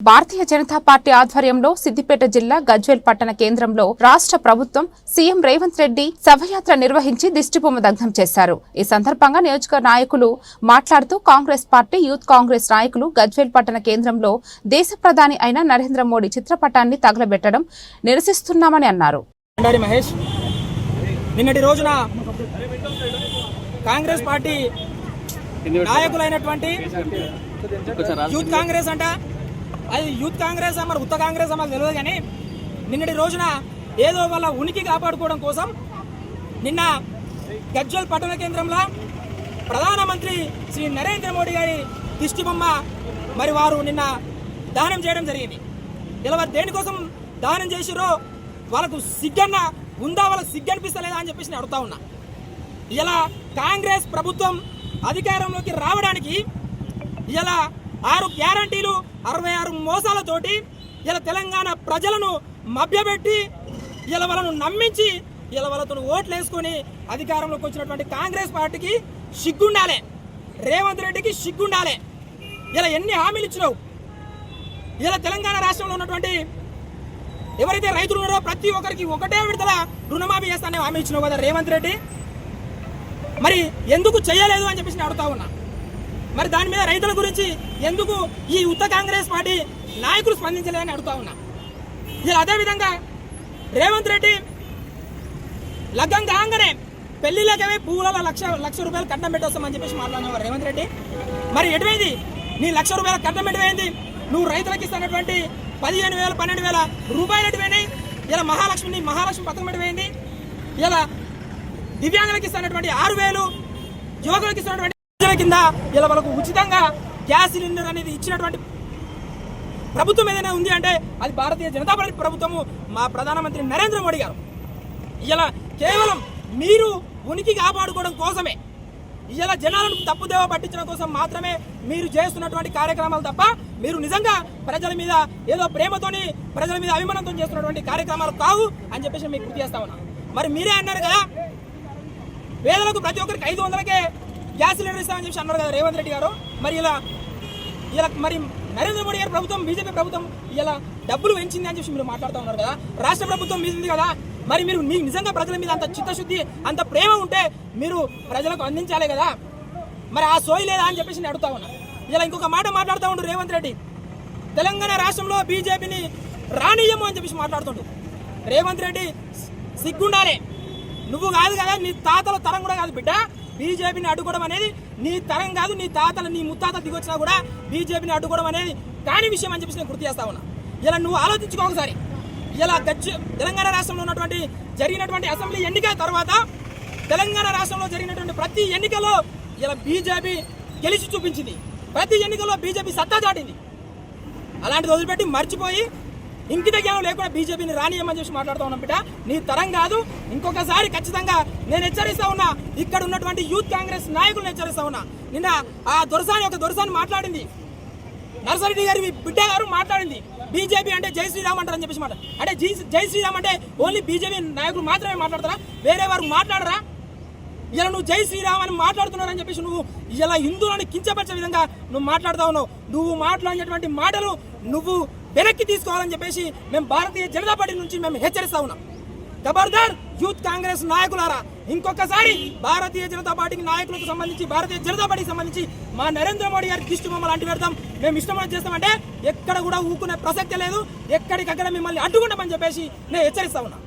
Bharatiya Janata party ఆధ్వర్యంలో సిద్దిపేట జిల్లా గజ్వేల్ పట్టణ కేంద్రంలో రాష్ట్ర ప్రభుత్వం సీఎం రేవంత్ రెడ్డి శవయాత్ర నిర్వహించి దిష్టిబొమ్మ దగ్ధం చేశారు. ఈ సందర్భంగా నియోజక నాయకులు మాట్లాడుతూ కాంగ్రెస్ పార్టీ యూత్ కాంగ్రెస్ నాయకులు గజ్వేల్ పట్టణ కేంద్రంలో దేశ ప్రధాని అయిన నరేంద్ర మోడీ చిత్రపటాన్ని తగలబెట్టడం నిరసిస్తున్నామని అన్నారు. నిన్నటి రోజున కాంగ్రెస్ పార్టీ నాయకులైనటువంటి యూత్ కాంగ్రెస్ అంట, అది యూత్ కాంగ్రెస్ మరి ఉత్త కాంగ్రెస్ మాకు తెలియదు, కానీ నిన్నటి రోజున ఏదో వాళ్ళ ఉనికి కాపాడుకోవడం కోసం నిన్న గజ్వేల్ పట్టణ కేంద్రంలో ప్రధానమంత్రి శ్రీ నరేంద్ర మోడీ గారి దిష్టిబొమ్మ మరి వారు నిన్న దానం చేయడం జరిగింది. ఇలా దేనికోసం దానం చేసిరో వాళ్ళకు సిగ్గన్న ఉందా, వాళ్ళకు సిగ్గనిపిస్తలేదా అని చెప్పేసి నేను అడుగుతా ఉన్నా. ఇలా కాంగ్రెస్ ప్రభుత్వం అధికారంలోకి రావడానికి ఇలా 6 గ్యారంటీలు 66 మోసాలతోటి ఇలా తెలంగాణ ప్రజలను మభ్యపెట్టి ఇలా వాళ్ళను నమ్మించి ఇలా వాళ్ళతో ఓట్లు వేసుకొని అధికారంలోకి వచ్చినటువంటి కాంగ్రెస్ పార్టీకి సిగ్గుండాలే, రేవంత్ రెడ్డికి సిగ్గుండాలే. ఇలా ఎన్ని హామీలు ఇచ్చినావు. ఇలా తెలంగాణ రాష్ట్రంలో ఉన్నటువంటి ఎవరైతే రైతులు ఉన్నారో ప్రతి ఒక్కరికి ఒకటే విడతల రుణమాఫీ చేస్తానే హామీ ఇచ్చినావు కదా రేవంత్ రెడ్డి, మరి ఎందుకు చేయలేదు అని చెప్పేసి నేను అడుగుతా ఉన్నా. మరి దాని మీద రైతుల గురించి ఎందుకు ఈ ఉత్త కాంగ్రెస్ పార్టీ నాయకులు స్పందించలేదని అడుగుతా ఉన్నా. ఇలా అదేవిధంగా రేవంత్ రెడ్డి లగ్గం కాగానే పెళ్లిలోకే పువ్వులలో లక్ష రూపాయలు కట్నం పెట్టొస్తామని చెప్పేసి మాట్లాడినావు రేవంత్ రెడ్డి. మరి ఎటువైంది నీ ₹1,00,000 కట్నం ఎటువైంది? నువ్వు రైతులకు ఇస్తున్నటువంటి 15,000 12,000 రూపాయలు ఎటువైనాయి? ఇలా మహాలక్ష్మి పథకం ఎటువైంది? ఇలా దివ్యాంగులకు ఇస్తున్నటువంటి 6,000, యువకులకు ఇస్తున్నటువంటి కింద ఇలా వాళ్ళకు ఉచితంగా గ్యాస్ సిలిండర్ అనేది ఇచ్చినటువంటి ప్రభుత్వం ఏదైనా ఉంది అంటే అది భారతీయ జనతా పార్టీ ప్రభుత్వము, మా ప్రధానమంత్రి నరేంద్ర మోడీ గారు. ఇలా కేవలం మీరు ఉనికి కాపాడుకోవడం కోసమే, ఇలా జనాలను తప్పుదేవ పట్టించడం కోసం మాత్రమే మీరు చేస్తున్నటువంటి కార్యక్రమాలు తప్ప మీరు నిజంగా ప్రజల మీద ఏదో ప్రేమతోని ప్రజల మీద అభిమానంతో చేస్తున్నటువంటి కార్యక్రమాలు కావు అని చెప్పేసి మీకు గుర్తు చేస్తా ఉన్నా. మరి మీరే అన్నారు కదా పేదలకు ప్రతి ఒక్కరికి 500కే గ్యాస్ సిలిండర్ ఇస్తామని చెప్పి అన్నారు కదా రేవంత్ రెడ్డి గారు. మరి ఇలా మరి నరేంద్ర మోడీ గారి ప్రభుత్వం, బీజేపీ ప్రభుత్వం ఇలా డబ్బులు పెంచింది అని చెప్పి మీరు మాట్లాడుతూ ఉన్నారు కదా. రాష్ట్ర ప్రభుత్వం మీది కదా, మరి మీరు మీకు నిజంగా ప్రజల మీద అంత చిత్తశుద్ధి అంత ప్రేమ ఉంటే మీరు ప్రజలకు అందించాలి కదా. మరి ఆ సోయి లేదా అని చెప్పేసి నేను అడుగుతా ఉన్నా. ఇలా ఇంకొక మాట మాట్లాడుతూ ఉండు రేవంత్ రెడ్డి, తెలంగాణ రాష్ట్రంలో బీజేపీని రానియము అని చెప్పేసి మాట్లాడుతుండు. రేవంత్ రెడ్డి సిగ్గుండాలి. నువ్వు కాదు కదా, నీ తాతల తరం కూడా కాదు బిడ్డ, బీజేపీని అడ్డుకోవడం అనేది నీ తరం కాదు. నీ తాతలు నీ ముత్తాతలు దిగొచ్చినా కూడా బీజేపీని అడ్డుకోవడం అనేది కాని విషయం అని చెప్పేసి నేను గుర్తు చేస్తా ఉన్నా. ఇలా నువ్వు ఆలోచించుకో ఒకసారి. ఇలా తెలంగాణ రాష్ట్రంలో ఉన్నటువంటి జరిగినటువంటి అసెంబ్లీ ఎన్నికల తర్వాత తెలంగాణ రాష్ట్రంలో జరిగినటువంటి ప్రతి ఎన్నికలో ఇలా బీజేపీ గెలిచి చూపించింది. ప్రతి ఎన్నికల్లో బీజేపీ సత్తా చాటింది. అలాంటిది వదిలిపెట్టి మర్చిపోయి ఇంకిత జ్ఞానం లేకుండా బీజేపీని రానియమని చెప్పి మాట్లాడుతూ ఉన్నాం బిడ్డ. నీ తరం కాదు. ఇంకొకసారి ఖచ్చితంగా నేను హెచ్చరిస్తా ఉన్నా, ఇక్కడ ఉన్నటువంటి యూత్ కాంగ్రెస్ నాయకులను హెచ్చరిస్తా ఉన్నా. నిన్న ఆ దొరసాని మాట్లాడింది, నర్సరెడ్డి గారి బిడ్డ గారు మాట్లాడింది, బీజేపీ అంటే జై శ్రీరామ్ అంటారని చెప్పేసి అంటే జై శ్రీరామ్ అంటే ఓన్లీ బీజేపీ నాయకులు మాత్రమే మాట్లాడతారా, వేరే వారు మాట్లాడరా? ఇలా నువ్వు జై శ్రీరామ్ అని మాట్లాడుతున్నారని చెప్పేసి నువ్వు ఇలా హిందువులను కించపరిచే విధంగా నువ్వు మాట్లాడుతా ఉన్నావు. నువ్వు మాట్లాడినటువంటి మాటలు నువ్వు వెనక్కి తీసుకోవాలని చెప్పేసి మేము భారతీయ జనతా పార్టీ నుంచి మేము హెచ్చరిస్తా ఉన్నాం. ఖబర్దార్ యూత్ కాంగ్రెస్ నాయకులారా, ఇంకొకసారి భారతీయ జనతా పార్టీకి నాయకులకు సంబంధించి, భారతీయ జనతా పార్టీకి సంబంధించి మా నరేంద్ర మోడీ గారి దిష్టిబొమ్మలు అంటి పెడతాం, మేము ఇష్టం చేస్తామంటే ఎక్కడ కూడా ఊకునే ప్రసక్తే లేదు. ఎక్కడికక్కడ మిమ్మల్ని అడ్డుకుంటామని చెప్పేసి నేను హెచ్చరిస్తా ఉన్నా.